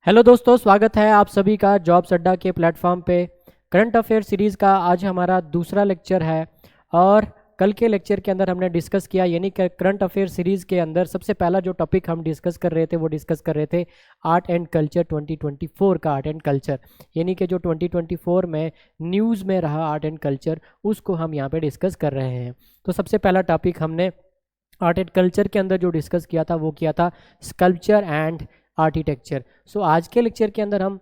Hello दोस्तों, स्वागत है आप सभी का जॉब्स अड्डा के प्लेटफॉर्म पे। करंट अफेयर सीरीज़ का आज हमारा दूसरा लेक्चर है। और कल के लेक्चर के अंदर हमने डिस्कस किया, यानी कि करंट अफेयर सीरीज़ के अंदर सबसे पहला जो टॉपिक हम डिस्कस कर रहे थे वो डिस्कस कर रहे थे आर्ट एंड कल्चर 2024 का आर्ट एंड कल्चर, यानी कि जो 2024 में न्यूज़ में रहा आर्ट एंड कल्चर, उसको हम यहाँ पे डिस्कस कर रहे हैं। तो सबसे पहला टॉपिक हमने आर्ट एंड कल्चर के अंदर जो डिस्कस किया था वो किया था स्कल्पचर एंड आर्किटेक्चर। सो आज के लेक्चर के अंदर हम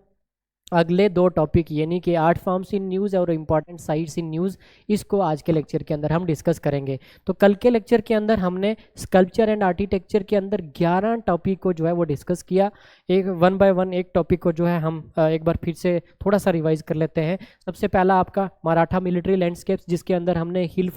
अगले दो टॉपिक यानी कि आर्ट फॉर्म्स इन न्यूज़ और इम्पॉर्टेंट साइट्स इन न्यूज़, इसको आज के लेक्चर के अंदर हम डिस्कस करेंगे। तो कल के लेक्चर के अंदर हमने स्कल्पचर एंड आर्किटेक्चर के अंदर 11 टॉपिक को जो है वो डिस्कस किया। एक वन बाय वन एक टॉपिक को जो है हम एक बार फिर से थोड़ा सा रिवाइज कर लेते हैं। सबसे पहला आपका मराठा मिलिट्री लैंडस्केप्स, जिसके अंदर हमने हिल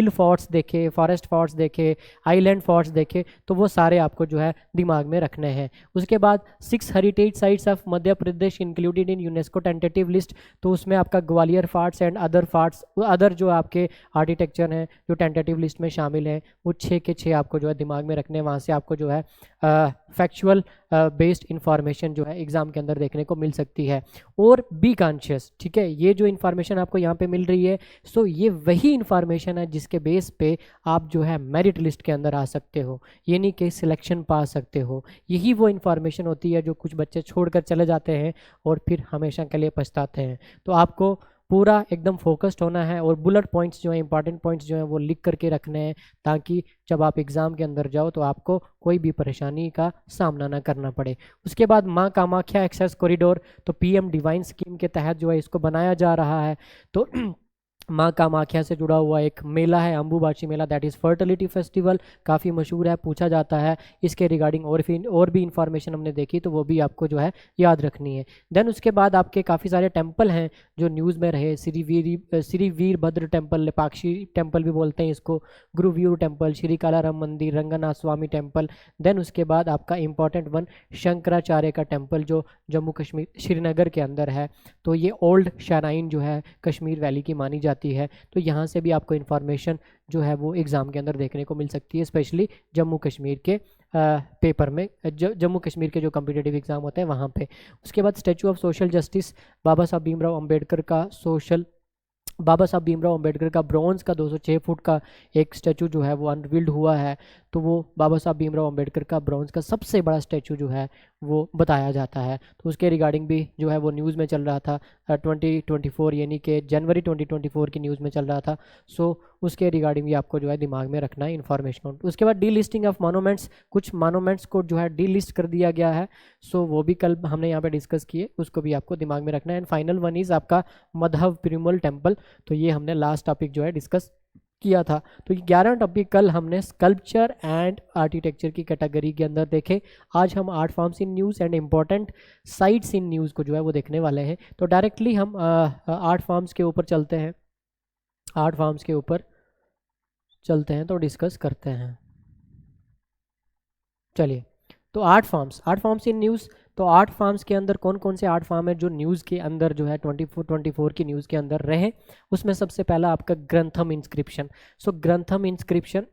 फोर्ट्स देखे, फॉरेस्ट फोर्ट्स देखे, आइलैंड फोर्ट्स देखे, तो वो सारे आपको जो है दिमाग में रखने हैं। उसके बाद 6 heritage sites of Madhya Pradesh included in UNESCO tentative list, तो उसमें आपका ग्वालियर फोर्ट्स एंड अदर जो आपके आर्किटेक्चर हैं जो टेंटेटिव लिस्ट में शामिल हैं, वो 6 के 6 आपको जो है दिमाग में रखने। वहाँ से आपको जो है फैक्चुअल बेस्ड इंफॉर्मेशन जो है एग्जाम के अंदर देखने को मिल सकती है। और बी कॉन्शियस, ठीक है, ये जो इन्फॉर्मेशन आपको यहाँ पे मिल रही है, सो ये वही इन्फॉर्मेशन है जिसके बेस पे आप जो है मेरिट लिस्ट के अंदर आ सकते हो, यानी कि सिलेक्शन पा सकते हो। यही वो इन्फॉर्मेशन होती है जो कुछ बच्चे छोड़कर चले जाते हैं और फिर हमेशा के लिए पछताते हैं। तो आपको पूरा एकदम फोकस्ड होना है और बुलेट पॉइंट्स जो है, इंपॉर्टेंट पॉइंट्स जो हैं वो लिख करके रखने हैं, ताकि जब आप एग्ज़ाम के अंदर जाओ तो आपको कोई भी परेशानी का सामना ना करना पड़े। उसके बाद माँ कामाख्या एक्सेस कॉरिडोर, तो पीएम डिवाइन स्कीम के तहत जो है इसको बनाया जा रहा है। तो माँ कामाख्या से जुड़ा हुआ एक मेला है, अम्बुबाची मेला, दैट इज़ फर्टिलिटी फेस्टिवल, काफ़ी मशहूर है, पूछा जाता है इसके रिगार्डिंग। और भी इंफॉर्मेशन हमने देखी तो वो भी आपको जो है याद रखनी है। देन उसके बाद आपके काफ़ी सारे टेम्पल हैं जो न्यूज़ में रहे। श्री वीरभद्र टेम्पल, लेपाक्षी टेम्पल भी बोलते हैं इसको, गुरुव्यूर टेम्पल, श्री कालाराम मंदिर, रंगनाथ स्वामी टेम्पल। देन उसके बाद आपका इंपॉर्टेंट वन शंकराचार्य का टेम्पल जो जम्मू कश्मीर श्रीनगर के अंदर है। तो ये ओल्ड शाराइन जो है कश्मीर वैली की मानी जाती है। तो यहाँ से भी आपको इन्फॉर्मेशन जो है वो एग्ज़ाम के अंदर देखने को मिल सकती है, स्पेशली जम्मू कश्मीर के पेपर में, जम्मू कश्मीर के जो कम्पिटिटिव एग्ज़ाम होते हैं वहाँ पे। उसके बाद स्टैचू ऑफ सोशल जस्टिस, बाबा साहब भीमराव अंबेडकर का ब्रॉन्ज का 206 फुट का एक स्टैचू जो है वो अनवील्ड हुआ है। तो वो बाबा साहब भीमराव अंबेडकर का ब्रॉन्ज का सबसे बड़ा स्टैचू जो है वो बताया जाता है। तो उसके रिगार्डिंग भी जो है वो न्यूज़ में चल रहा था, 2024 यानी कि जनवरी 2024 की न्यूज़ में चल रहा था। सो उसके रिगार्डिंग भी आपको जो है दिमाग में रखना है इन्फॉर्मेशन। उसके बाद डी लिस्टिंग ऑफ मोनूमेंट्स, कुछ मोनूमेंट्स को जो है डी लिस्ट कर दिया गया है। सो वो भी कल हमने यहाँ पे डिस्कस किए, उसको भी आपको दिमाग में रखना है। एंड फाइनल वन इज़ आपका मधव पेरुमल टेम्पल, तो ये हमने लास्ट टॉपिक जो है डिस्कस किया था। तो ये 11 टॉपिक कल हमने स्कल्पचर एंड आर्किटेक्चर की कैटेगरी के अंदर देखे। आज हम art forms in news and important sites in news को जो है वो देखने वाले हैं। तो डायरेक्टली हम आर्ट फॉर्म्स के ऊपर चलते हैं, आर्ट फॉर्म्स के ऊपर चलते हैं तो डिस्कस करते हैं। चलिए, तो आर्ट फॉर्म्स इन न्यूज़। तो आर्ट फॉर्म्स के अंदर कौन कौन से आर्ट फॉर्म है जो न्यूज़ के अंदर जो है 24 की न्यूज़ के अंदर रहे। उसमें सबसे पहला आपका ग्रंथम इंस्क्रिप्शन। सो ग्रंथम इंस्क्रिप्शन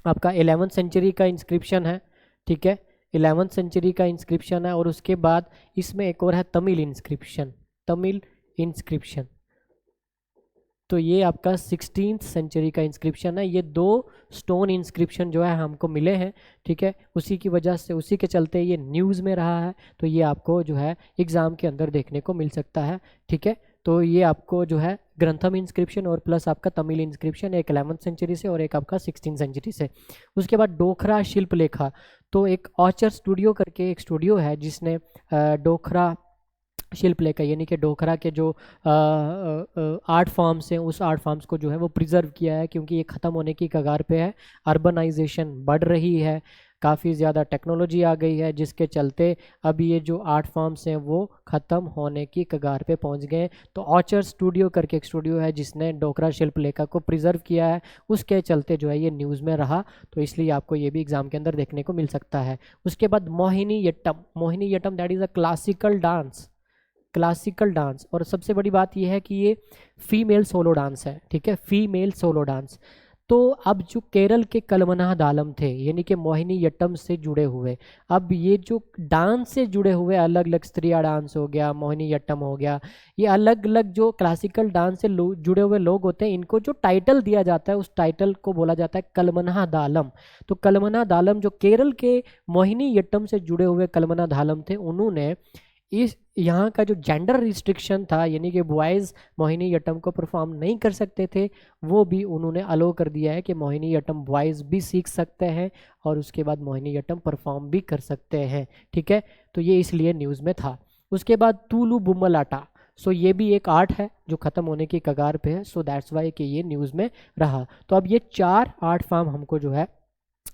आपका 11th सेंचुरी का इंस्क्रिप्शन है, ठीक है, 11th सेंचुरी का इंस्क्रिप्शन है। और उसके बाद इसमें एक और है तमिल इंस्क्रिप्शन, तो ये आपका 16th सेंचुरी का इंस्क्रिप्शन है। ये 2 स्टोन इंस्क्रिप्शन जो है हमको मिले हैं, ठीक है, उसी की वजह से, उसी के चलते ये न्यूज़ में रहा है। तो ये आपको जो है एग्ज़ाम के अंदर देखने को मिल सकता है, ठीक है। तो ये आपको जो है ग्रंथम इंस्क्रिप्शन और प्लस आपका तमिल इंस्क्रिप्शन, एक 11th सेंचुरी से और एक आपका 16th सेंचुरी से। उसके बाद डोखरा शिल्पलेखा, तो एक ऑचर स्टूडियो करके एक स्टूडियो है जिसने डोखरा शिल्पलेखा यानी कि डोखरा के जो आर्ट फॉर्म्स हैं उस आर्ट फॉर्म्स को जो है वो प्रिजर्व किया है, क्योंकि ये ख़त्म होने की कगार पे है। अर्बनाइजेशन बढ़ रही है, काफ़ी ज़्यादा टेक्नोलॉजी आ गई है, जिसके चलते अब ये जो आर्ट फॉर्म्स हैं वो ख़त्म होने की कगार पे पहुंच गए। तो ऑचर स्टूडियो करके एक स्टूडियो है जिसने डोकरा शिल्पलेखा को प्रिजर्व किया है, उसके चलते जो है ये न्यूज़ में रहा। तो इसलिए आपको ये भी एग्ज़ाम के अंदर देखने को मिल सकता है। उसके बाद Mohiniyattam that is a classical dance. और सबसे बड़ी बात यह है कि ये फीमेल सोलो डांस है, ठीक है, फीमेल सोलो डांस। तो अब जो केरल के कलमना दालम थे यानी कि मोहिनीअट्टम से जुड़े हुए, अब ये जो डांस से जुड़े हुए अलग अलग स्त्रिया डांस हो गया, मोहिनीअट्टम हो गया, ये अलग अलग जो क्लासिकल डांस से जुड़े हुए लोग होते हैं, इनको जो टाइटल दिया जाता है उस टाइटल को बोला जाता है कलमना दालम। तो कलमना दालम जो केरल के मोहिनीअट्टम से जुड़े हुए कलमना दालम थे, उन्होंने इस यहाँ का जो जेंडर रिस्ट्रिक्शन था यानी कि बॉयज़ मोहिनीअट्टम को परफॉर्म नहीं कर सकते थे, वो भी उन्होंने अलो कर दिया है कि मोहिनीअट्टम बॉयज़ भी सीख सकते हैं और उसके बाद मोहिनीअट्टम परफॉर्म भी कर सकते हैं। ठीक है, तो ये इसलिए न्यूज़ में था। उसके बाद तूलू बुम्मलाटा, सो ये भी एक आर्ट है जो ख़त्म होने की कगार पे है, सो दैट्स वाई कि ये न्यूज़ में रहा। तो अब ये 4 आर्ट फॉर्म हमको जो है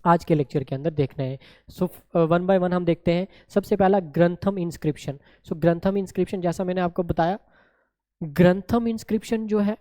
आज के लेक्चर के अंदर देखना है। सो वन बाय वन हम देखते हैं। सबसे पहला ग्रंथम इंस्क्रिप्शन। सो ग्रंथम इंस्क्रिप्शन जैसा मैंने आपको बताया, ग्रंथम इंस्क्रिप्शन जो है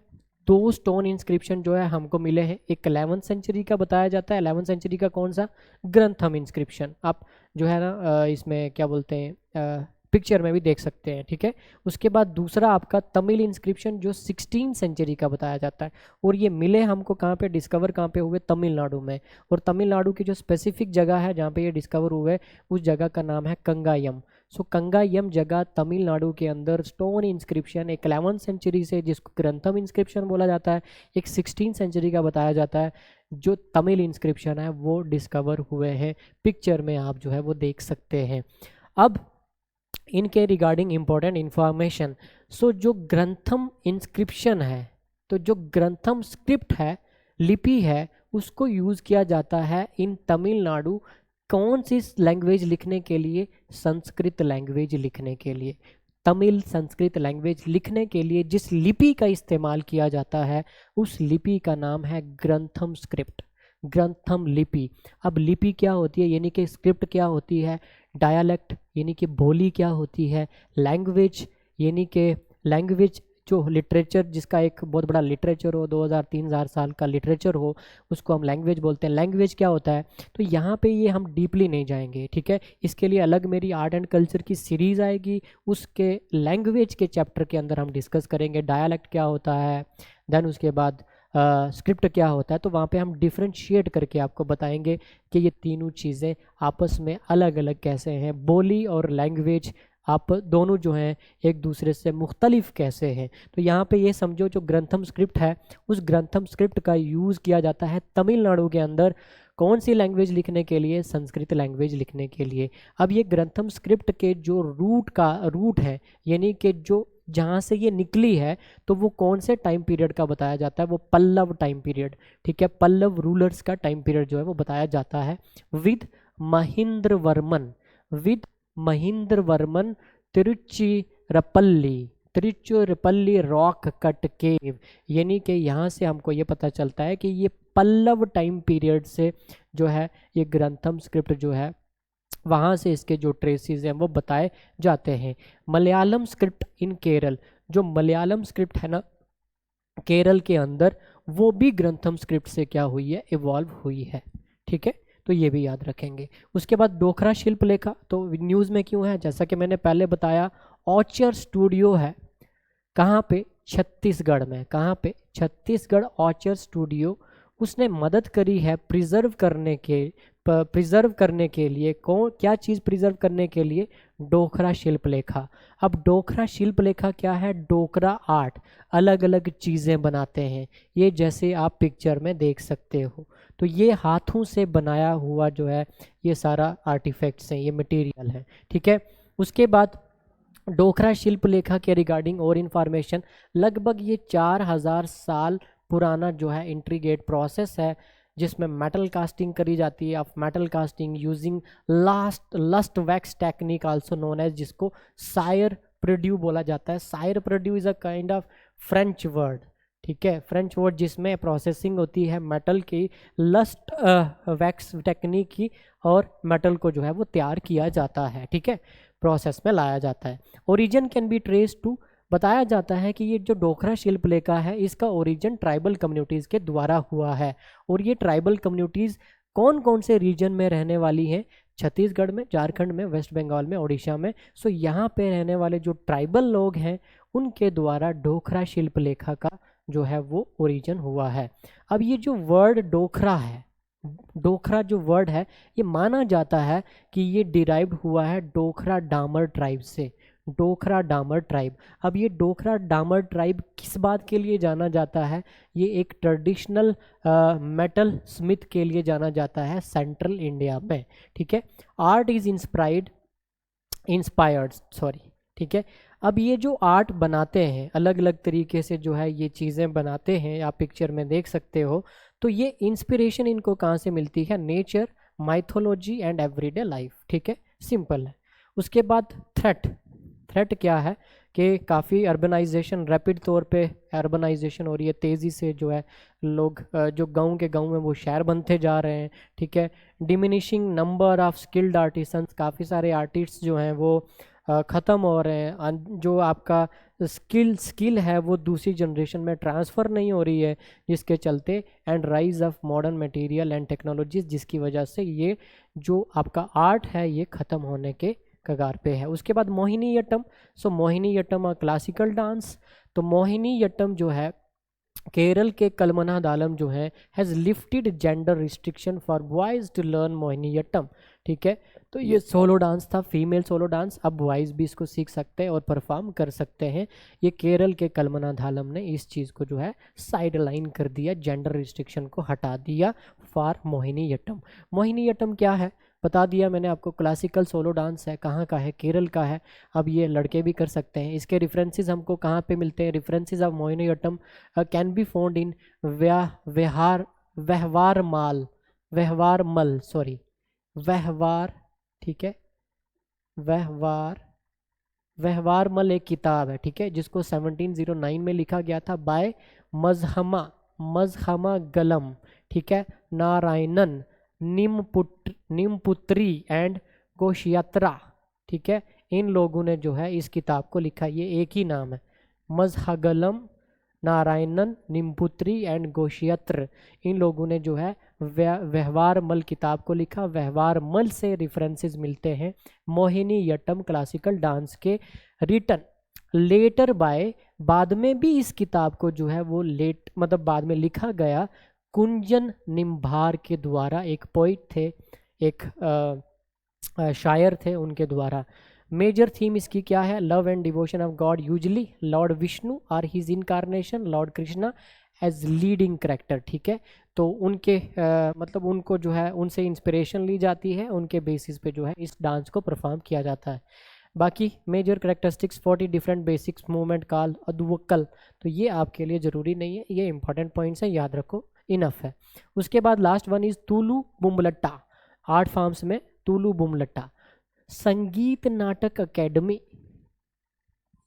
2 स्टोन इंस्क्रिप्शन जो है हमको मिले हैं। एक 11th सेंचुरी का बताया जाता है, 11th सेंचुरी का कौन सा, ग्रंथम इंस्क्रिप्शन। आप जो है ना इसमें क्या बोलते हैं पिक्चर में भी देख सकते हैं। ठीक है, उसके बाद दूसरा आपका तमिल इंस्क्रिप्शन जो 16 सेंचुरी का बताया जाता है, और ये मिले हमको कहाँ पे, डिस्कवर कहाँ पे हुए, तमिलनाडु में। और तमिलनाडु की जो स्पेसिफिक जगह है जहाँ पे ये डिस्कवर हुए, उस जगह का नाम है कंगायम। सो कंगायम जगह तमिलनाडु के अंदर स्टोन इंस्क्रिप्शन एक 11th सेंचुरी से, जिसको ग्रंथम इंस्क्रिप्शन बोला जाता है, एक 16 सेंचुरी का बताया जाता है, जो तमिल इंस्क्रिप्शन है वो डिस्कवर हुए हैं। पिक्चर में आप जो है वो देख सकते हैं। अब इनके रिगार्डिंग इम्पोर्टेंट इंफॉर्मेशन। सो जो ग्रंथम इंस्क्रिप्शन है, तो जो ग्रंथम स्क्रिप्ट है, लिपि है, उसको यूज़ किया जाता है इन तमिलनाडु कौन सी लैंग्वेज लिखने के लिए, संस्कृत लैंग्वेज लिखने के लिए। तमिल संस्कृत लैंग्वेज लिखने के लिए जिस लिपि का इस्तेमाल किया जाता है, उस लिपि का नाम है ग्रंथम स्क्रिप्ट, ग्रंथम लिपि। अब लिपि क्या होती है यानी कि स्क्रिप्ट क्या होती है, डायलेक्ट यानी कि बोली क्या होती है, लैंग्वेज यानी कि लैंग्वेज जो लिटरेचर, जिसका एक बहुत बड़ा लिटरेचर हो, 2000-3000 साल का लिटरेचर हो, उसको हम लैंग्वेज बोलते हैं। लैंग्वेज क्या होता है, तो यहाँ पे ये हम डीपली नहीं जाएंगे। ठीक है, इसके लिए अलग मेरी आर्ट एंड कल्चर की सीरीज़ आएगी, उसके लैंग्वेज के चैप्टर के अंदर हम डिस्कस करेंगे डायलेक्ट क्या होता है, देन उसके बाद स्क्रिप्ट क्या होता है। तो वहाँ पे हम डिफ्रेंशिएट करके आपको बताएंगे कि ये तीनों चीज़ें आपस में अलग अलग कैसे हैं, बोली और लैंग्वेज आप दोनों जो हैं एक दूसरे से मुख्तलिफ कैसे हैं। तो यहाँ पे ये समझो जो ग्रंथम स्क्रिप्ट है, उस ग्रंथम स्क्रिप्ट का यूज़ किया जाता है तमिलनाडु के अंदर कौन सी लैंग्वेज लिखने के लिए, संस्कृत लैंग्वेज लिखने के लिए। अब ये ग्रंथम स्क्रिप्ट के जो रूट है यानी कि जो जहाँ से ये निकली है, तो वो कौन से टाइम पीरियड का बताया जाता है, वो पल्लव टाइम पीरियड। ठीक है, पल्लव रूलर्स का टाइम पीरियड जो है वो बताया जाता है with Mahendra Varman Tiruchirappalli rock cut cave. यानी कि यहाँ से हमको ये पता चलता है कि ये पल्लव टाइम पीरियड से जो है ये ग्रंथम स्क्रिप्ट जो है वहाँ से इसके जो ट्रेसिस हैं वो बताए जाते हैं। मलयालम स्क्रिप्ट इन केरल, जो मलयालम स्क्रिप्ट है ना केरल के अंदर, वो भी ग्रंथम स्क्रिप्ट से क्या हुई है, इवॉल्व हुई है। ठीक है, तो ये भी याद रखेंगे। उसके बाद डोकरा शिल्पलेखा, तो न्यूज़ में क्यों है, जैसा कि मैंने पहले बताया, ऑचर स्टूडियो है कहाँ पे, छत्तीसगढ़ में। कहाँ पे, छत्तीसगढ़ ऑचर स्टूडियो। उसने मदद करी है प्रिजर्व करने के लिए क्या चीज़ प्रिजर्व करने के लिए, डोकरा शिल्पलेखा। अब डोकरा शिल्पलेखा क्या है, डोकरा आर्ट, अलग अलग चीज़ें बनाते हैं ये, जैसे आप पिक्चर में देख सकते हो। तो ये हाथों से बनाया हुआ जो है ये सारा आर्टिफैक्ट्स हैं, ये मटेरियल है। ठीक है, उसके बाद डोकरा शिल्पलेखा के रिगार्डिंग और इन्फॉर्मेशन, लगभग ये 4000 साल पुराना जो है इंट्रीगेट प्रोसेस है, जिसमें मेटल कास्टिंग करी जाती है। Of metal casting using lost wax technique also known as, जिसको सायर प्रोड्यू बोला जाता है। सायर प्रोड्यू is a kind of French word. ठीक है, फ्रेंच वर्ड जिसमें प्रोसेसिंग होती है मेटल की, लस्ट वैक्स टेक्निक की, और मेटल को जो है वो तैयार किया जाता है। ठीक है, प्रोसेस में लाया जाता है। Origin can be traced to, बताया जाता है कि ये जो डोकरा शिल्पलेखा है इसका ओरिजिन ट्राइबल कम्युनिटीज़ के द्वारा हुआ है। और ये ट्राइबल कम्युनिटीज़ कौन कौन से रीजन में रहने वाली हैं, छत्तीसगढ़ में, झारखंड में, वेस्ट बंगाल में, उड़ीसा में। सो यहाँ पे रहने वाले जो ट्राइबल लोग हैं उनके द्वारा डोकरा शिल्पलेखा का जो है वो ओरिजिन हुआ है। अब ये जो वर्ड डोखरा है, डोखरा जो वर्ड है ये माना जाता है कि ये डिराइव्ड हुआ है डोखरा डामर ट्राइब से, डोखरा डामर ट्राइब। अब ये डोखरा डामर ट्राइब किस बात के लिए जाना जाता है? ये एक ट्रेडिशनल मेटल स्मिथ के लिए जाना जाता है सेंट्रल इंडिया में, ठीक है। आर्ट इज इंस्पायर्ड सॉरी, ठीक है। अब ये जो आर्ट बनाते हैं अलग अलग तरीके से जो है ये चीज़ें बनाते हैं, आप पिक्चर में देख सकते हो, तो ये इंस्पिरेशन इनको कहाँ से मिलती है? Nature, mythology and everyday life, ठीक है, सिंपल है। उसके बाद थ्रेट, थ्रेट क्या है कि काफ़ी अर्बनाइजेशन, रैपिड तौर पे अर्बनाइजेशन हो रही है, तेज़ी से जो है लोग जो गांव के गांव में वो शहर बनते जा रहे हैं, ठीक है। Diminishing number of skilled artisans, काफ़ी सारे आर्टिस्ट जो हैं वो ख़त्म हो रहे हैं, जो आपका स्किल है वो दूसरी जनरेशन में ट्रांसफ़र नहीं हो रही है, जिसके चलते and rise of modern material and technologies, जिसकी वजह से ये जो आपका आर्ट है ये ख़त्म होने के कगार पे है। उसके बाद Mohiniyattam, so Mohiniyattam classical dance, तो मोहिनीअट्टम जो है केरल के कलमनादालम जो है has lifted gender restriction for boys to learn Mohiniyattam, ठीक है। तो ये सोलो डांस था, फीमेल सोलो डांस, अब बॉयज़ भी इसको सीख सकते हैं और परफॉर्म कर सकते हैं। ये केरल के कलमनादालम ने इस चीज़ को जो है साइड लाइन कर दिया, जेंडर रिस्ट्रिक्शन को हटा दिया फॉर मोहिनीअट्टम। मोहिनीअट्टम क्या है बता दिया मैंने आपको, क्लासिकल सोलो डांस है, कहाँ का है? केरल का है। अब ये लड़के भी कर सकते हैं। इसके रेफरेंसेस हमको कहाँ पे मिलते हैं? References of Mohiniyattam can be found in व्यवहार, ठीक है, व्यवहारमल एक किताब है, ठीक है, जिसको 1709 में लिखा गया था बाय मजहमा गलम, ठीक है, नारायणन निमपुत्री एंड गोशियात्रा, ठीक है। इन लोगों ने जो है इस किताब को लिखा, ये एक ही नाम है, मजहगलम, नारायणन, निम्पुत्री एंड गोशियत्र, इन लोगों ने जो है व्यवहारमल किताब को लिखा। व्यवहारमल से रेफरेंसेस मिलते हैं मोहिनीअट्टम क्लासिकल डांस के, रिटन लेटर बाय, बाद में भी इस किताब को जो है वो मतलब बाद में लिखा गया कुंजन निम्भार के द्वारा, एक पोइट थे, एक शायर थे, उनके द्वारा। मेजर थीम इसकी क्या है? Love and devotion of God, usually Lord Vishnu और his incarnation Lord Krishna as leading character, ठीक है। तो उनके मतलब उनको जो है उनसे इंस्पिरेशन ली जाती है, उनके बेसिस पे जो है इस डांस को परफॉर्म किया जाता है। बाकी major characteristics 40 different basics movement called Adavukal, तो ये आपके लिए ज़रूरी नहीं है, ये इंपॉर्टेंट पॉइंट्स हैं, याद रखो, इनफ है। उसके बाद last one is Tholu Bommalata, art forms में Tholu Bommalata. Sangeet Natak Academy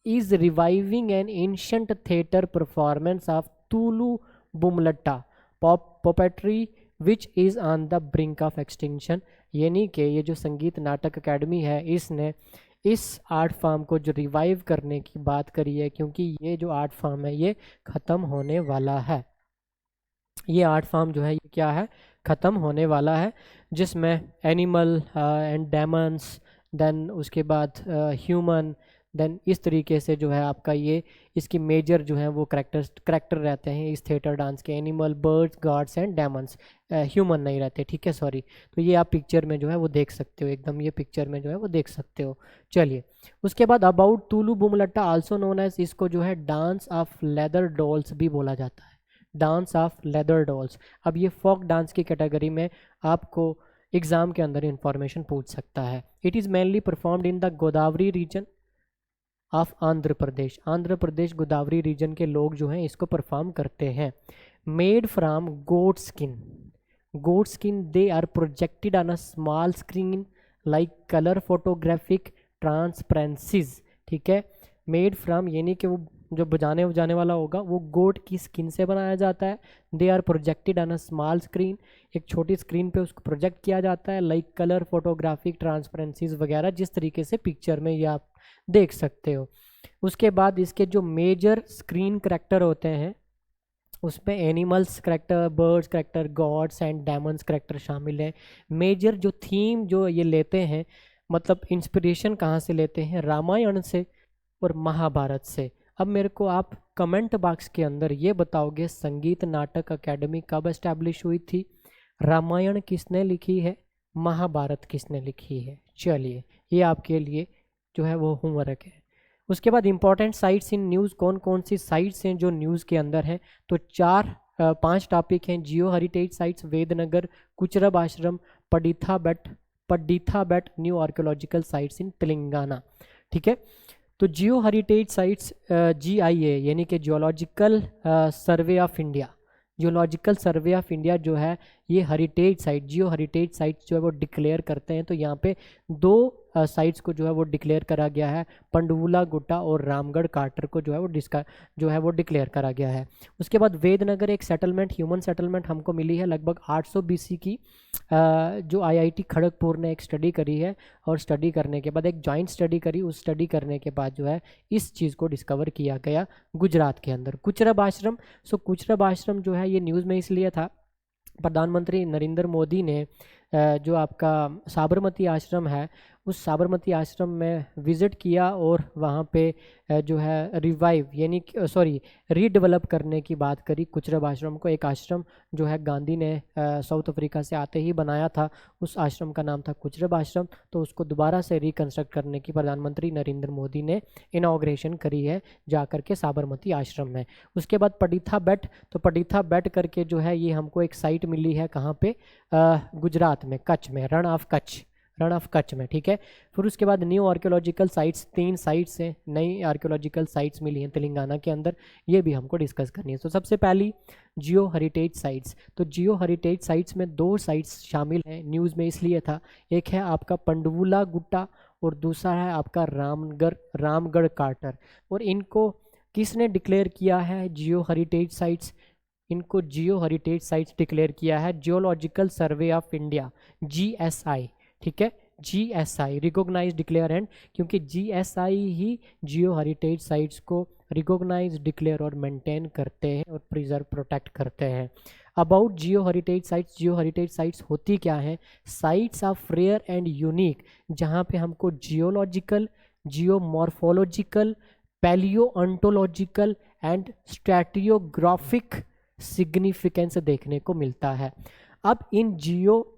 is reviving an ancient theatre performance of Tulu Bumlatta puppetry which is on the brink of extinction, यानी कि ये जो संगीत नाटक अकेडमी है इसने इस आर्ट फॉर्म को जो रिवाइव करने की बात करी है, क्योंकि ये जो आर्ट फॉर्म है ये ख़त्म होने वाला है। ये आर्ट फॉर्म जो है ये क्या है? ख़त्म होने वाला है, जिसमें एनिमल एंड डेमन्स, देन उसके बाद ह्यूमन, देन इस तरीके से जो है आपका ये इसकी मेजर जो है वो करेक्टर रहते हैं इस थिएटर डांस के, animal, birds, gods and Demons, human नहीं रहते, ठीक है, सॉरी। तो ये आप पिक्चर में जो है वो देख सकते हो, एकदम ये पिक्चर में जो है वो देख सकते हो। चलिए उसके बाद about Tholu Bommalata also known as, इसको जो है डांस ऑफ लेदर डॉल्स भी बोला जाता है, डांस ऑफ लेदर डॉल्स। अब ये फोक डांस की कैटेगरी में आपको एग्ज़ाम के अंदर इंफॉर्मेशन पूछ सकता है। It is mainly performed in the Godavari region of Andhra Pradesh, Andhra Pradesh Godavari region के लोग जो हैं इसको परफॉर्म करते हैं। Made from goat skin they are projected on a small screen like colour photographic transparencies, ठीक है। मेड फ्राम यानी कि वो जो बजाने वाला होगा वो गोट की स्किन से बनाया जाता है। They are projected on a small screen, एक छोटी स्क्रीन पे उसको प्रोजेक्ट किया जाता है, लाइक कलर फोटोग्राफिक ट्रांसपेरेंसीज वगैरह, जिस तरीके से पिक्चर में ये आप देख सकते हो। उसके बाद इसके जो मेजर स्क्रीन करेक्टर होते हैं उसमें animals character, birds character, gods and Demons character शामिल है। मेजर जो थीम जो ये लेते हैं, मतलब इंस्पिरेशन कहाँ से लेते हैं? रामायण से और महाभारत से। अब मेरे को आप कमेंट बॉक्स के अंदर ये बताओगे संगीत नाटक अकेडमी कब एस्टैब्लिश हुई थी, रामायण किसने लिखी है, महाभारत किसने लिखी है। चलिए ये आपके लिए जो है वो होमवर्क है। उसके बाद इंपॉर्टेंट साइट्स इन न्यूज़, कौन कौन सी साइट्स हैं जो न्यूज़ के अंदर हैं, तो 5 टॉपिक हैं। जियो heritage sites Vadnagar, Kochrab Ashram, Padtha Bet new archaeological sites in Telangana. ठीक है, तो जियो हेरिटेज साइट्स GIA यानी कि geological survey of India, geological survey of India जो है ये heritage site, geo heritage sites जो है वो डिक्लेयर करते हैं। तो यहाँ पे 2 साइट्स को जो है वो डिक्लेयर करा गया है, पंडवुला गुट्टा और रामगढ़ कार्टर को जो है वो डिक्लेयर करा गया है। उसके बाद वेदनगर एक सेटलमेंट, ह्यूमन सेटलमेंट हमको मिली है लगभग 800 BC की, जो IIT खड़गपुर ने एक स्टडी करी है, और स्टडी करने के बाद एक जॉइंट स्टडी करी, उस स्टडी करने के बाद जो है इस चीज़ को डिस्कवर किया गया गुजरात के अंदर। कुचरब आश्रम, कुचरब आश्रम जो है ये न्यूज़ में इसलिए था, प्रधानमंत्री नरेंद्र मोदी ने जो आपका साबरमती आश्रम है उस साबरमती आश्रम में विज़िट किया और वहाँ पे जो है रिवाइव यानी रीडेवलप करने की बात करी कुचरब आश्रम को। एक आश्रम जो है गांधी ने साउथ अफ्रीका से आते ही बनाया था, उस आश्रम का नाम था कुचरब आश्रम, तो उसको दोबारा से रिकन्स्ट्रक्ट करने की प्रधानमंत्री नरेंद्र मोदी ने इनॉग्रेशन करी है जाकर के साबरमती आश्रम में। उसके बाद पडिथा बेट, तो पडिथा बेट करके जो है ये हमको एक साइट मिली है, कहाँ पे, गुजरात में, कच्छ में, रण ऑफ कच्छ में। ठीक है, फिर उसके बाद न्यू आर्कियोलॉजिकल साइट्स, 3 साइट्स हैं, नई आर्कियोलॉजिकल साइट्स मिली हैं तेलंगाना के अंदर, ये भी हमको डिस्कस करनी है। तो सबसे पहली जियो हेरिटेज साइट्स, तो जियो हेरिटेज साइट्स में 2 साइट्स शामिल हैं, न्यूज़ में इसलिए था, एक है आपका पंडवुला गुट्टा और दूसरा है आपका रामगढ़ कार्टर। और इनको किसने डिक्लेयर किया है जियो हेरिटेज साइट्स, इनको जियो हेरिटेज साइट्स डिक्लेयर किया है geological survey of India, GSI। ठीक है, GSI रिकॉग्नाइज डिक्लेयर एंड, क्योंकि GSI ही जियो हेरिटेज साइट्स को रिकॉग्नाइज डिक्लेयर और मेंटेन करते हैं और प्रिजर्व प्रोटेक्ट करते हैं। अबाउट जियो हेरिटेज साइट्स होती क्या है, sites of rare and unique, जहाँ पे हमको geological, geomorphological, palaeontological and stratigraphic significance देखने को मिलता है। अब इन जियो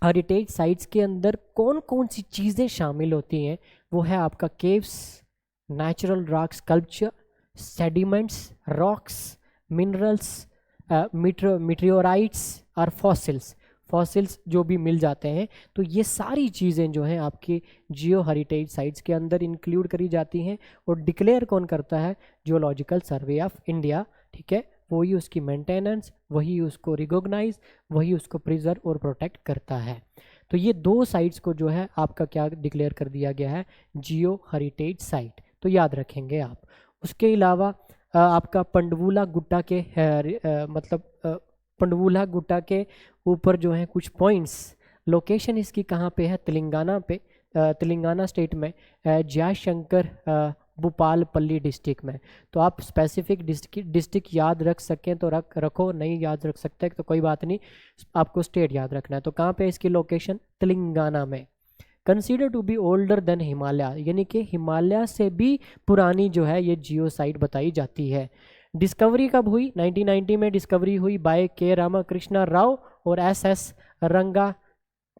हेरिटेज साइट्स के अंदर कौन कौन सी चीज़ें शामिल होती हैं, वो है आपका caves, natural rock sculpture, sediments, rocks, minerals, meteorites और फॉसिल्स जो भी मिल जाते हैं। तो ये सारी चीज़ें जो हैं आपकी जियो हेरिटेज साइट्स के अंदर इंक्लूड करी जाती हैं, और डिक्लेयर कौन करता है, जियोलॉजिकल सर्वे ऑफ इंडिया। ठीक है, वही उसकी मेंटेनेंस, वही उसको रिकॉग्नाइज, वही उसको प्रिजर्व और प्रोटेक्ट करता है। तो ये 2 साइट्स को जो है आपका क्या डिक्लेयर कर दिया गया है, जियो हेरिटेज साइट, तो याद रखेंगे आप। उसके अलावा आपका पंडवुला गुट्टा के पंडवुला गुट्टा के ऊपर जो है कुछ पॉइंट्स, लोकेशन इसकी कहाँ पे है, तेलंगाना स्टेट में, जयशंकर भूपालपल्ली डिस्ट्रिक्ट में। तो आप स्पेसिफिक डिस्ट्रिक्ट याद रख सकें तो रखो, नहीं याद रख सकते तो कोई बात नहीं, आपको स्टेट याद रखना है। तो कहाँ पे इसकी लोकेशन, तेलंगाना में। Considered to be older than Himalaya, यानी कि हिमालय से भी पुरानी जो है ये जियो साइट बताई जाती है। डिस्कवरी कब हुई, 1990 में डिस्कवरी हुई बाय के रामाकृष्णा राव और SS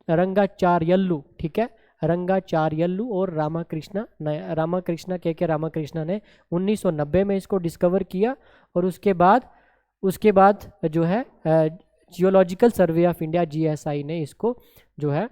रंगाचार्यल्लू। ठीक है, रंगाचार्यल्लू और रामाकृष्णा के रामाकृष्णा ने 1990 में इसको डिस्कवर किया, और उसके बाद जो है geological survey of India GSI ने इसको जो है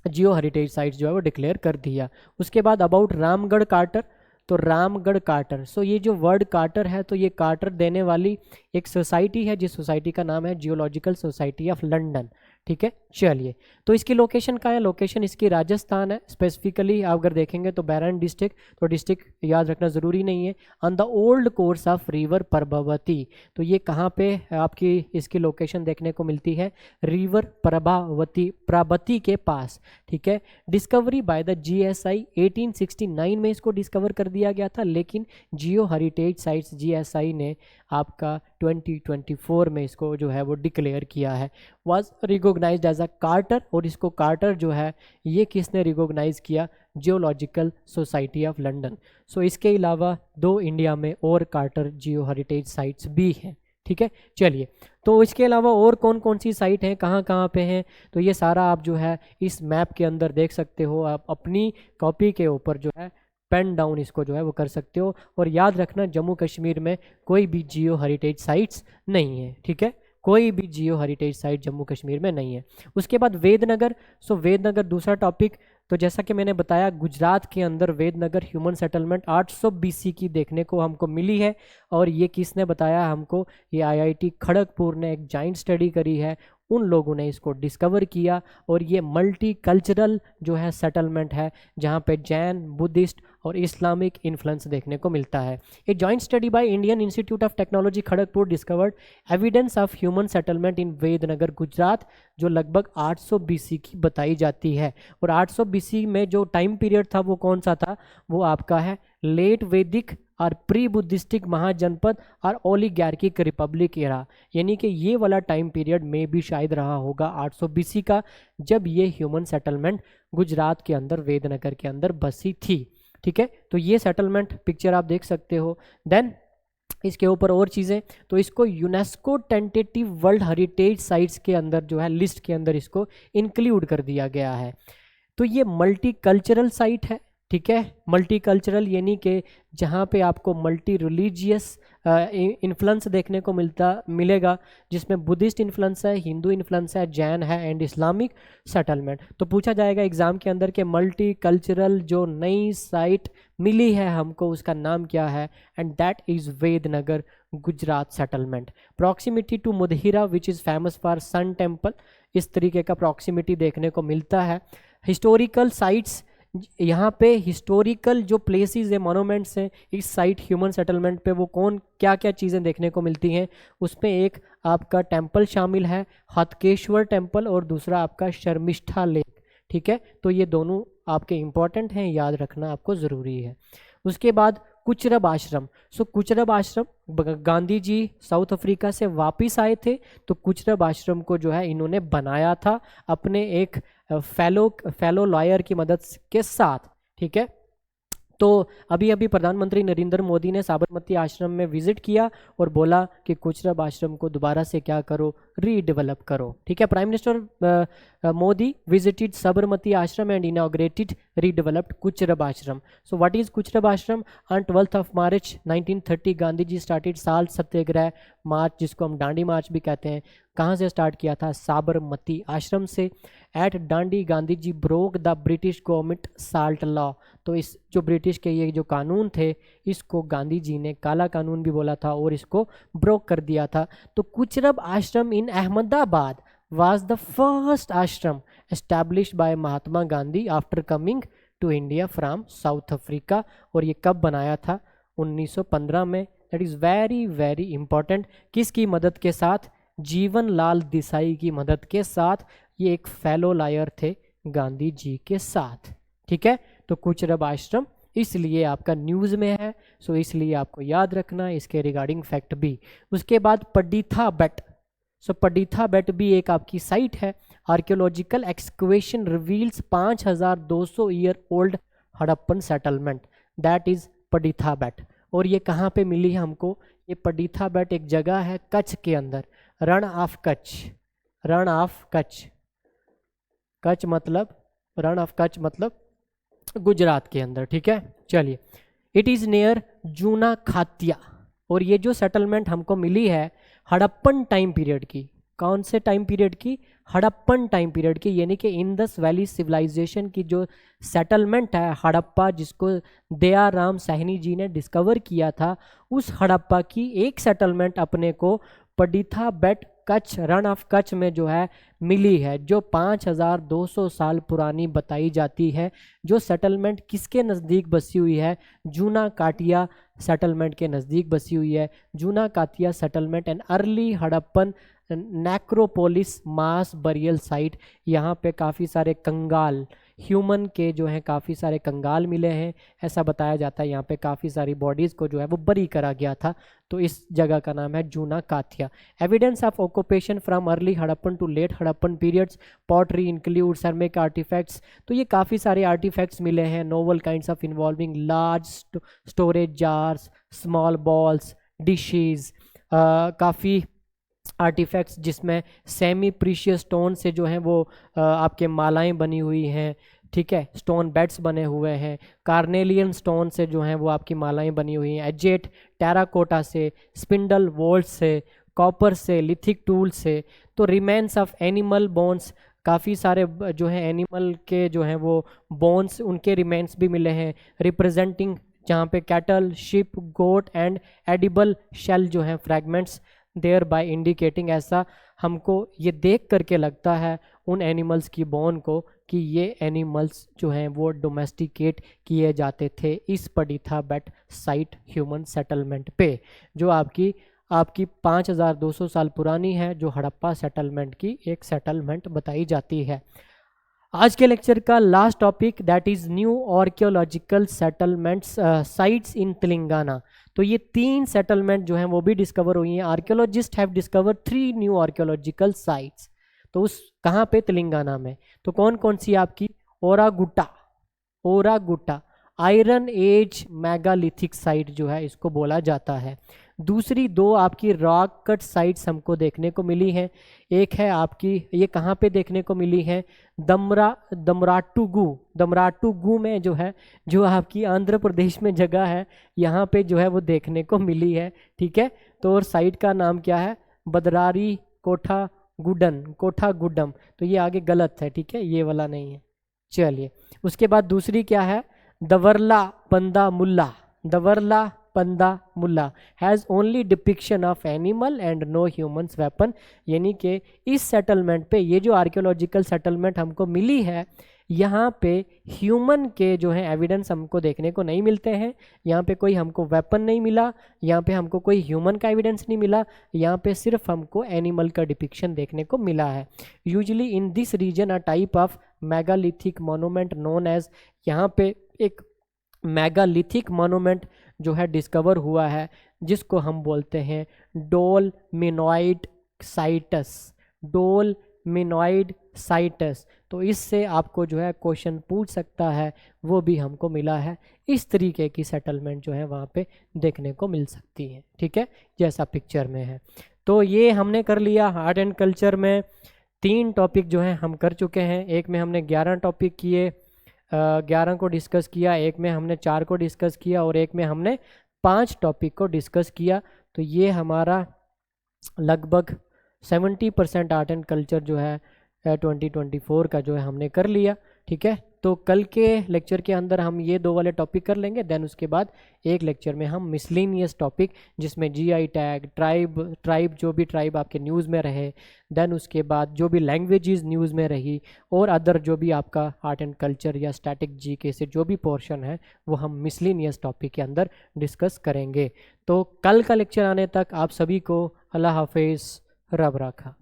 जियो हेरिटेज साइट्स जो है वो डिक्लेयर कर दिया। उसके बाद अबाउट रामगढ़ कार्टर, तो रामगढ़ कार्टर, सो ये जो वर्ड कार्टर है, तो ये कार्टर देने वाली एक सोसाइटी है, जिस सोसाइटी का नाम है जियोलॉजिकल सोसाइटी ऑफ लंदन। ठीक है, चलिए, तो इसकी लोकेशन कहाँ है, लोकेशन इसकी राजस्थान है, स्पेसिफिकली आप अगर देखेंगे तो बैरन डिस्ट्रिक्ट, तो डिस्ट्रिक्ट याद रखना ज़रूरी नहीं है, on the old course of river Prabhavati. तो ये कहाँ पे आपकी इसकी लोकेशन देखने को मिलती है, रिवर प्रभावती के पास। ठीक है, डिस्कवरी बाय द GSI 1869 में इसको डिस्कवर कर दिया गया था, लेकिन जियो हेरिटेज साइट्स GSI ने आपका 2024 में इसको जो है वो डिक्लेयर किया है, was recognised as a crater. और इसको कार्टर जो है ये किसने रिकॉग्नाइज किया, Geological Society of London. So इसके अलावा 2 इंडिया में और कार्टर जियो हेरिटेज साइट्स भी हैं, ठीक है। चलिए, तो इसके अलावा और कौन कौन सी साइट हैं, कहाँ कहाँ पे हैं, तो ये सारा आप जो है इस मैप के अंदर देख सकते हो। आप अपनी कॉपी के ऊपर जो है पेन डाउन इसको जो है वो कर सकते हो। और याद रखना, जम्मू कश्मीर में कोई भी जियो हेरिटेज साइट्स नहीं है, ठीक है, कोई भी जियो हेरिटेज साइट जम्मू कश्मीर में नहीं है। उसके बाद वेदनगर। सो वेदनगर दूसरा टॉपिक। तो जैसा कि मैंने बताया, गुजरात के अंदर वेदनगर ह्यूमन सेटलमेंट 800 BC की देखने को हमको मिली है। और ये किसने बताया हमको, ये IIT खड़गपुर ने एक जॉइंट स्टडी करी है, उन लोगों ने इसको डिस्कवर किया। और ये मल्टी कल्चरल जो है सेटलमेंट है, जहाँ पे जैन, बुद्धिस्ट और इस्लामिक इन्फ्लुएंस देखने को मिलता है। A joint study by Indian Institute of Technology Kharagpur discovered evidence of human settlement in Vadnagar Gujarat, जो लगभग 800 BC की बताई जाती है। और 800 BC में जो टाइम पीरियड था वो कौन सा था, वो आपका है लेट वैदिक और प्री बुद्धिस्टिक महाजनपद और ओलिगार्किक रिपब्लिक एरा, यानी कि ये वाला टाइम पीरियड में भी शायद रहा होगा 800 BC का, जब ये ह्यूमन सेटलमेंट गुजरात के अंदर वेदनगर के अंदर बसी थी, ठीक है। तो ये सेटलमेंट पिक्चर आप देख सकते हो। देन इसके ऊपर और चीज़ें, तो इसको UNESCO tentative world heritage sites के अंदर जो है लिस्ट के अंदर इसको इंक्लूड कर दिया गया है। तो ये मल्टी कल्चरल साइट है, ठीक है, मल्टी कल्चरल यानी कि जहाँ पे आपको मल्टी रिलीजियस इन्फ्लुएंस देखने को मिलेगा, जिसमें बुद्धिस्ट इन्फ्लुएंस है, हिंदू इन्फ्लुएंस है, जैन है एंड इस्लामिक सेटलमेंट। तो पूछा जाएगा एग्जाम के अंदर कि मल्टी कल्चरल जो नई साइट मिली है हमको, उसका नाम क्या है, and that is Vadnagar Gujarat settlement. Proximity to Modhera which is famous for sun temple, इस तरीके का प्रॉक्सिमिटी देखने को मिलता है। हिस्टोरिकल साइट्स, यहाँ पे हिस्टोरिकल जो प्लेसेस है, मोनूमेंट्स हैं इस साइट ह्यूमन सेटलमेंट पे, वो कौन क्या क्या चीज़ें देखने को मिलती हैं, उसमें एक आपका टेम्पल शामिल है, हतकेश्वर टेम्पल, और दूसरा आपका शर्मिष्ठा लेक, ठीक है। तो ये दोनों आपके इम्पॉर्टेंट हैं, याद रखना आपको ज़रूरी है। उसके बाद कुचरब आश्रम। सो कुचरब आश्रम, गांधी जी साउथ अफ्रीका से वापस आए थे, तो कुचरब आश्रम को जो है इन्होंने बनाया था अपने एक फेलो लॉयर की मदद के साथ, ठीक है। तो अभी अभी प्रधानमंत्री नरेंद्र मोदी ने साबरमती आश्रम में विजिट किया और बोला कि कुचरब आश्रम को दोबारा से क्या करो, रीडेवलप करो, ठीक है। Prime minister Modi visited Sabarmati आश्रम एंड इनॉग्रेटेड रीडेवलप्ड कुचरब आश्रम। So what is Kochrab Ashram? On 12th of March 1930 Gandhi ji started salt Satyagraha march, जिसको हम डांडी मार्च भी कहते हैं। कहाँ से स्टार्ट किया था? साबरमती आश्रम से। At Dandi Gandhi ji broke the British government salt law. तो इस जो ब्रिटिश के ये जो कानून थे, इसको गांधी जी ने काला कानून भी बोला था और इसको ब्रोक कर दिया था। तो कुचरब आश्रम इन Ahmedabad was the first ashram established by Mahatma Gandhi after coming to India from South Africa। और ये कब बनाया था? 1915 में। That is very very important. किसकी मदद के साथ? जीवन लाल देसाई की मदद के साथ। ये एक फेलो लायर थे गांधी जी के साथ, ठीक है। तो कुचरब आश्रम इसलिए आपका न्यूज़ में है, सो इसलिए आपको याद रखना इसके रिगार्डिंग फैक्ट भी। उसके बाद पडीथा बेट। सो पडीथा बेट भी एक आपकी साइट है। Archaeological excavation reveals 5200 year old Harappan settlement, that is Padtha Bet. और ये कहाँ पे मिली है हमको? ये पडीथा बेट एक जगह है कच्छ के अंदर, रण of Kutch. Rann of Kutch, Kutch मतलब, रण ऑफ कच्छ मतलब गुजरात के अंदर, ठीक है। चलिए, इट इज़ नियर जूना खातिया। और ये जो सेटलमेंट हमको मिली है हड़प्पन टाइम पीरियड की। कौन से टाइम पीरियड की? हड़प्पन टाइम पीरियड की, यानी कि इंडस वैली सिविलाइजेशन की जो सेटलमेंट है हड़प्पा, जिसको दयाराम साहनी जी ने डिस्कवर किया था, उस हड़प्पा की एक सेटलमेंट अपने को पडीथा बेट कच्छ, रण ऑफ कच्छ में जो है मिली है, जो 5200 साल पुरानी बताई जाती है। जो सेटलमेंट किसके नज़दीक बसी हुई है? जूना काटिया सेटलमेंट के नज़दीक बसी हुई है। Juna Khatiya settlement and early Harappan necropolis mass burial site. यहाँ पे काफ़ी सारे कंगाल ह्यूमन के जो हैं काफ़ी सारे कंगाल मिले हैं, ऐसा बताया जाता है। यहाँ पे काफ़ी सारी बॉडीज़ को जो है वो बरी करा गया था, तो इस जगह का नाम है Juna Khatiya. Evidence of occupation from early Harappan to late Harappan periods, pottery include ceramic artifacts, तो ये काफ़ी सारे आर्टिफैक्ट्स मिले हैं। Novel kinds of involving large storage jars, small bowls, dishes, काफ़ी आर्टिफैक्ट्स जिसमें सेमी प्रीशियस स्टोन से जो हैं वो आपके मालाएं बनी हुई हैं, ठीक है, स्टोन बेड्स बने हुए हैं। कार्नेलियन स्टोन से जो हैं वो आपकी मालाएं बनी हुई हैं। एजेट टेराकोटा से, स्पिंडल वोल्ट से, कॉपर से, लिथिक टूल से। तो रिमेन्स ऑफ एनिमल बोन्स, काफ़ी सारे जो हैं एनिमल के जो हैं वो बोन्स, उनके रिमेन्स भी मिले हैं, रिप्रेजेंटिंग जहाँ पे cattle, sheep, goat and edible shell जो हैं फ्रैगमेंट्स, देयर बाय इंडिकेटिंग, ऐसा हमको ये देख करके लगता है उन एनिमल्स की बोन को कि ये एनिमल्स जो हैं वो डोमेस्टिकेट किए जाते थे इस पड़ीथा बेट साइट ह्यूमन सेटलमेंट पे, जो आपकी 5200 साल पुरानी है, जो हड़प्पा सेटलमेंट की एक सेटलमेंट बताई जाती है। आज के लेक्चर का last topic that is new archaeological settlements sites in Telangana. तो ये 3 सेटलमेंट जो हैं वो भी डिस्कवर हुई हैं। Archaeologist have discover 3 new archaeological sites. तो उस कहाँ पे? तेलंगाना में। तो कौन कौन सी आपकी? ओरागुट्टा आयरन एज मेगालिथिक साइट जो है इसको बोला जाता है। दूसरी 2 आपकी रॉक कट साइट्स हमको देखने को मिली हैं। एक है आपकी, ये कहाँ पे देखने को मिली है? दमराटुगु में जो है, जो आपकी आंध्र प्रदेश में जगह है, यहाँ पे जो है वो देखने को मिली है, ठीक है। तो और साइट का नाम क्या है? बदरारी कोठागुडम। तो ये आगे गलत है, ठीक है, ये वाला नहीं है। चलिए, उसके बाद दूसरी क्या है? दवरला पंदा मुल्ला has only depiction of animal and no humans weapon. यानी कि इस सेटलमेंट पे, ये जो आर्कियोलॉजिकल सेटलमेंट हमको मिली है, यहाँ पे ह्यूमन के जो है एविडेंस हमको देखने को नहीं मिलते हैं। यहाँ पे कोई हमको वेपन नहीं मिला, यहाँ पे हमको कोई ह्यूमन का एविडेंस नहीं मिला, यहाँ पे सिर्फ हमको एनिमल का डिपिक्शन देखने को मिला है। Usually in this region a type of megalithic monument known as, यहाँ पे एक मेगालिथिक मोनूमेंट जो है डिस्कवर हुआ है, जिसको हम बोलते हैं डोलमिनॉइड साइटस। तो इससे आपको जो है क्वेश्चन पूछ सकता है, वो भी हमको मिला है। इस तरीके की सेटलमेंट जो है वहाँ पे देखने को मिल सकती है, ठीक है, जैसा पिक्चर में है। तो ये हमने कर लिया आर्ट एंड कल्चर में 3 टॉपिक जो हैं हम कर चुके हैं। एक में हमने 11 टॉपिक किए, 11 को डिस्कस किया, एक में हमने 4 को डिस्कस किया, और एक में हमने 5 टॉपिक को डिस्कस किया। तो ये हमारा लगभग 70% आर्ट एंड कल्चर जो है 2024 का जो है हमने कर लिया, ठीक है। तो कल के लेक्चर के अंदर हम ये 2 वाले टॉपिक कर लेंगे, देन उसके बाद एक लेक्चर में हम मिसलेनियस टॉपिक, जिसमें जीआई टैग, ट्राइब जो भी ट्राइब आपके न्यूज़ में रहे, देन उसके बाद जो भी लैंग्वेजेस न्यूज़ में रही, और अदर जो भी आपका आर्ट एंड कल्चर या स्टैटिक जीके से जो भी पोर्शन है वो हम मिसलेनियस टॉपिक के अंदर डिस्कस करेंगे। तो कल का लेक्चर आने तक आप सभी को अल्लाह हाफिज़, रब रखा।